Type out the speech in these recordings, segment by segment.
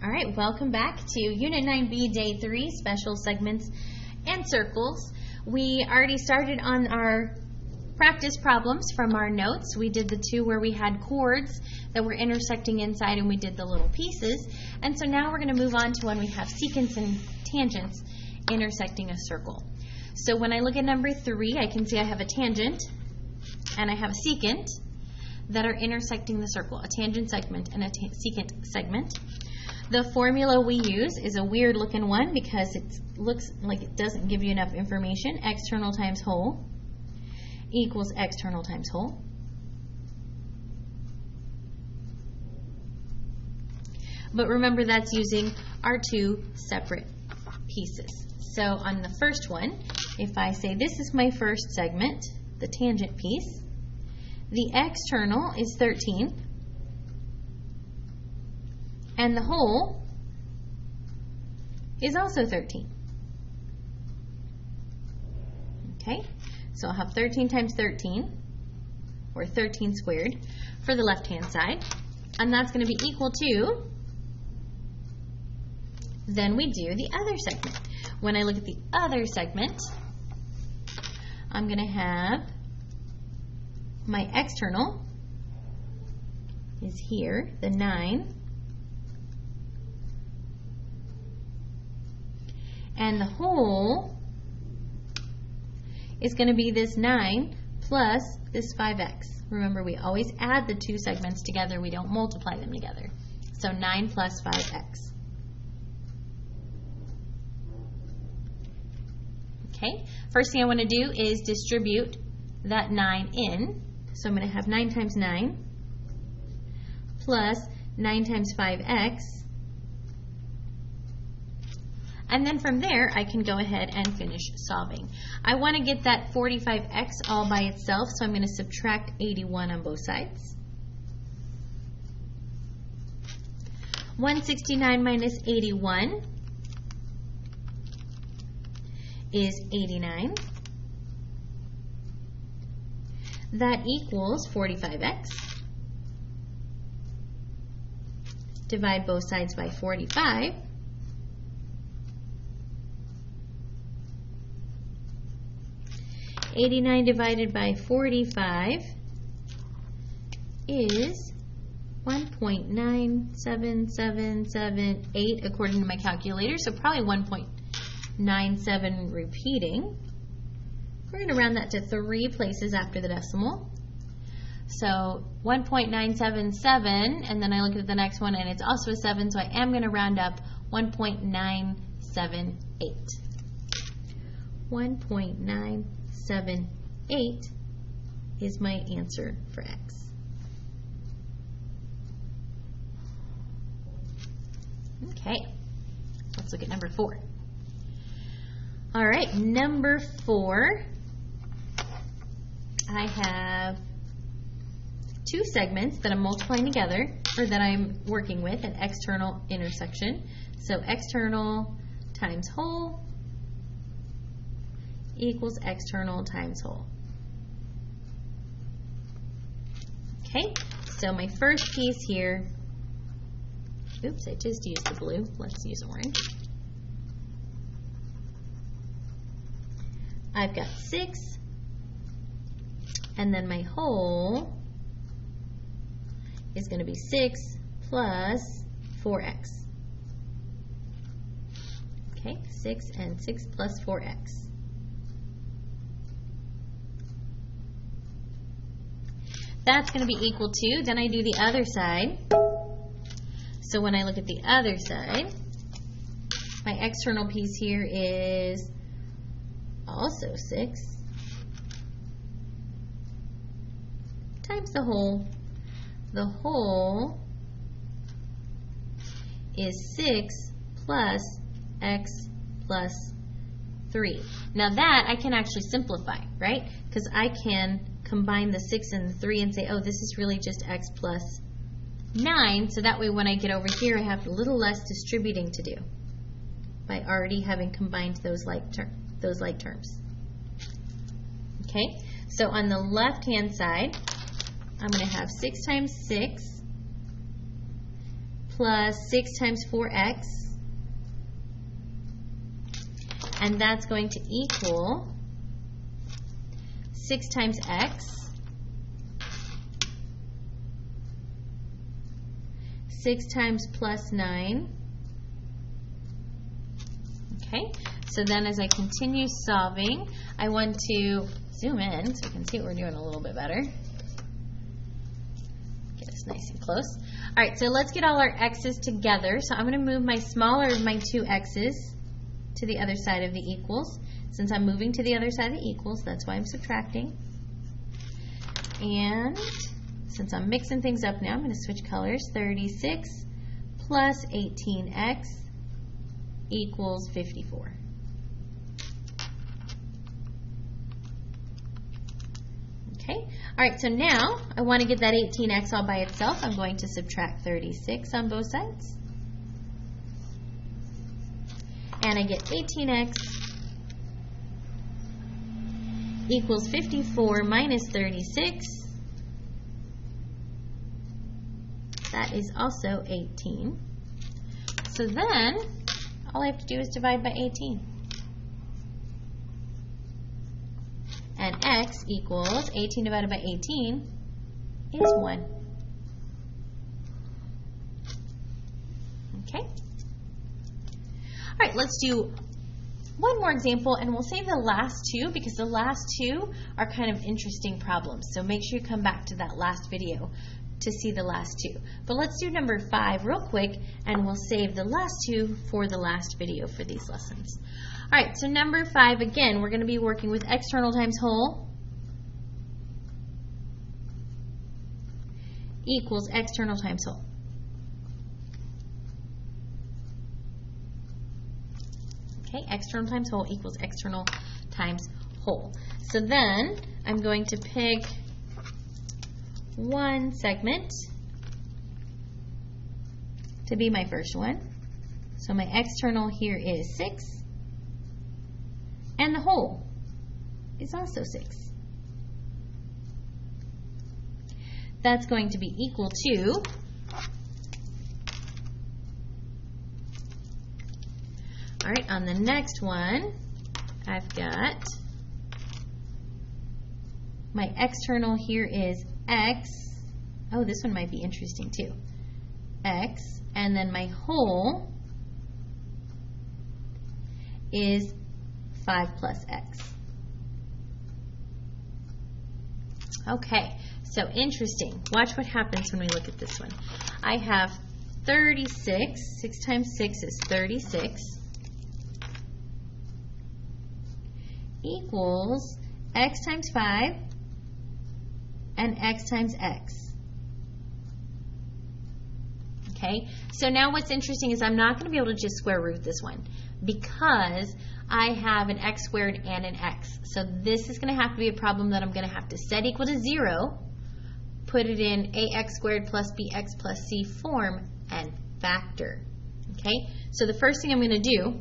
All right, welcome back to Unit 9B Day 3, Special Segments and Circles. We already started on our practice problems from our notes. We did the two where we had chords that were intersecting inside and we did the little pieces. And so now we're going to move on to when we have secants and tangents intersecting a circle. So when I look at number 3, I can see I have a tangent and I have a secant that are intersecting the circle, a tangent segment and a secant segment. The formula we use is a weird looking one because it looks like it doesn't give you enough information. External times whole equals external times whole. But remember, that's using our two separate pieces. So on the first one, if I say this is my first segment, the tangent piece, the external is 13. And the whole is also 13. Okay, so I'll have 13 times 13, or 13 squared, for the left-hand side. And that's going to be equal to, then we do the other segment. When I look at the other segment, I'm going to have my external is here, the 9. And the whole is going to be this 9 plus this 5x. Remember, we always add the two segments together. We don't multiply them together. So 9 plus 5x. Okay, first thing I want to do is distribute that 9 in. So I'm going to have 9 times 9 plus 9 times 5x. And then from there, I can go ahead and finish solving. I want to get that 45x all by itself, so I'm going to subtract 81 on both sides. 169 minus 81 is 89. That equals 45x. Divide both sides by 45. $89 divided by 45 is 1.97778 according to my calculator, so probably 1.97 repeating. We're going to round that to 3 places after the decimal. So 1.977, and then I look at the next one and it's also a 7, so I am going to round up 1.978. 1.978 is my answer for x. Okay, let's look at number 4. All right, number 4, I have two segments that I'm multiplying together, or that I'm working with, an external intersection. So external times whole equals external times whole. Okay, so my first piece here, oops, I just used the blue, let's use orange. I've got 6, and then my whole is going to be 6 plus 4x. Okay, 6 and 6 plus 4x. That's going to be equal to, then I do the other side. So when I look at the other side, my external piece here is also 6 times the whole. The whole is 6 plus x plus 3. Now that I can actually simplify, right? Because I can combine the 6 and the 3 and say, oh, this is really just x plus 9, so that way when I get over here I have a little less distributing to do by already having combined those like terms. Okay, so on the left hand side I'm going to have 6 times 6 plus 6 times 4x, and that's going to equal 6 times x, 6 times plus 9. Okay, so then as I continue solving, I want to zoom in so you can see what we're doing a little bit better. Get us nice and close. All right, so let's get all our x's together. So I'm going to move my smaller of my two x's to the other side of the equals. Since I'm moving to the other side of the equals, that's why I'm subtracting. And since I'm mixing things up now, I'm going to switch colors. 36 plus 18x equals 54. Okay, all right, so now I want to get that 18x all by itself. I'm going to subtract 36 on both sides. And I get 18x equals 54 minus 36. That is also 18. So then, all I have to do is divide by 18. And x equals 18 divided by 18 is 1. Okay? All right, let's do one more example, and we'll save the last two because the last two are kind of interesting problems. So make sure you come back to that last video to see the last two. But let's do number 5 real quick, and we'll save the last two for the last video for these lessons. All right, so number 5, again, we're going to be working with external times whole equals external times whole. Okay, external times whole equals external times whole. So then I'm going to pick one segment to be my first one. So my external here is 6, and the whole is also 6. That's going to be equal to all right, on the next one, I've got my external here is x. Oh, this one might be interesting too. X, and then my whole is 5 plus x. Okay, so interesting. Watch what happens when we look at this one. I have 36. 6 times 6 is 36. Equals x times 5 and x times x. Okay, so now what's interesting is I'm not going to be able to just square root this one because I have an x squared and an x. So this is going to have to be a problem that I'm going to have to set equal to 0, put it in ax squared plus bx plus c form, and factor. Okay, so the first thing I'm going to do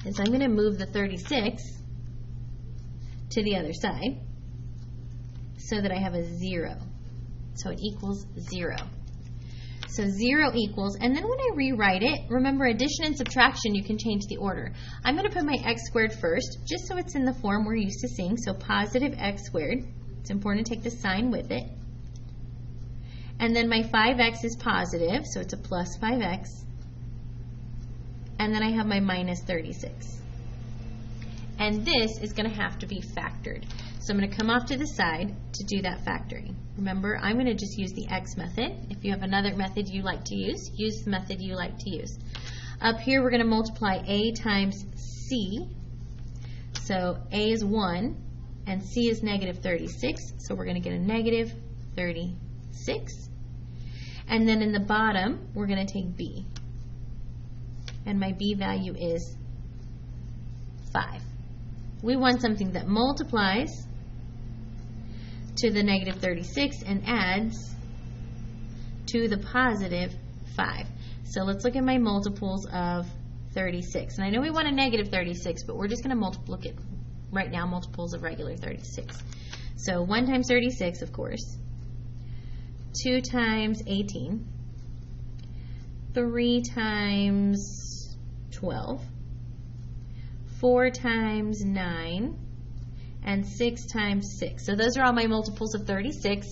is I'm going to move the 36 to the other side so that I have a 0. So it equals 0. So 0 equals, and then when I rewrite it, remember addition and subtraction, you can change the order. I'm going to put my x squared first, just so it's in the form we're used to seeing. So positive x squared. It's important to take the sign with it. And then my 5x is positive, so it's a plus 5x. And then I have my minus 36. And this is going to have to be factored. So I'm going to come off to the side to do that factoring. Remember, I'm going to just use the x method. If you have another method you like to use the method you like to use. Up here, we're going to multiply a times c. So a is 1, and c is negative 36. So we're going to get a negative 36. And then in the bottom, we're going to take b. And my b value is 5. We want something that multiplies to the negative 36 and adds to the positive 5. So let's look at my multiples of 36. And I know we want a negative 36, but we're just going to look at right now multiples of regular 36. So 1 times 36, of course. 2 times 18. 3 times 12, 4 times 9, and 6 times 6. So those are all my multiples of 36.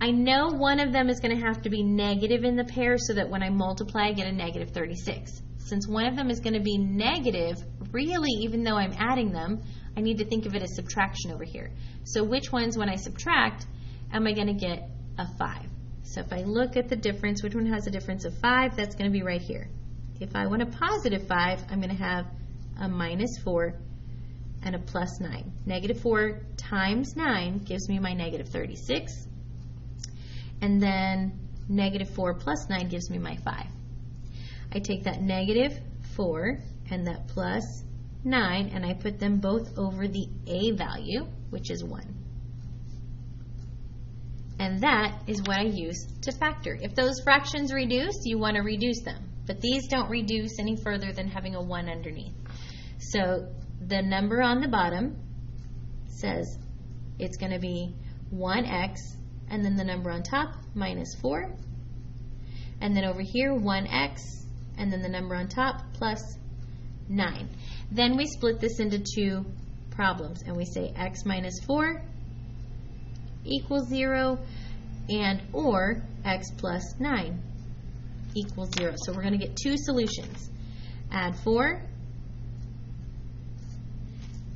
I know one of them is going to have to be negative in the pair so that when I multiply, I get a negative 36. Since one of them is going to be negative, really, even though I'm adding them, I need to think of it as subtraction over here. So which ones, when I subtract, am I going to get a 5? So if I look at the difference, which one has a difference of 5? That's going to be right here. If I want a positive 5, I'm going to have a minus 4 and a plus 9. Negative 4 times 9 gives me my negative 36. And then negative 4 plus 9 gives me my 5. I take that negative 4 and that plus 9 and I put them both over the a value, which is 1. And that is what I use to factor. If those fractions reduce, you want to reduce them. But these don't reduce any further than having a 1 underneath. So the number on the bottom says it's going to be 1x, and then the number on top, minus 4. And then over here, 1x, and then the number on top, plus 9. Then we split this into two problems, and we say x minus 4 equals 0, and or x plus 9 equals 0. So we're going to get two solutions. Add 4,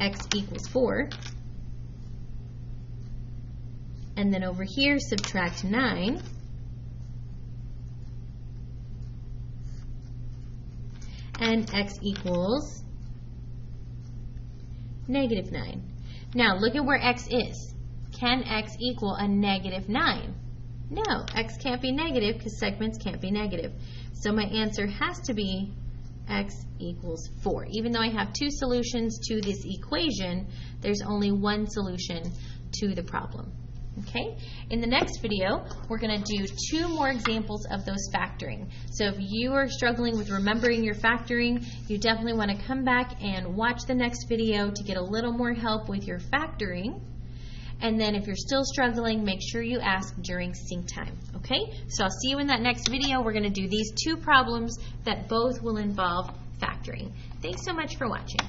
x equals 4, and then over here subtract 9, and x equals negative 9. Now look at where x is. Can x equal a negative 9? No, x can't be negative because segments can't be negative. So my answer has to be x equals 4. Even though I have two solutions to this equation, there's only one solution to the problem. Okay? In the next video, we're going to do two more examples of those factoring. So if you are struggling with remembering your factoring, you definitely want to come back and watch the next video to get a little more help with your factoring. And then if you're still struggling, make sure you ask during sync time. Okay? So I'll see you in that next video. We're going to do these two problems that both will involve factoring. Thanks so much for watching.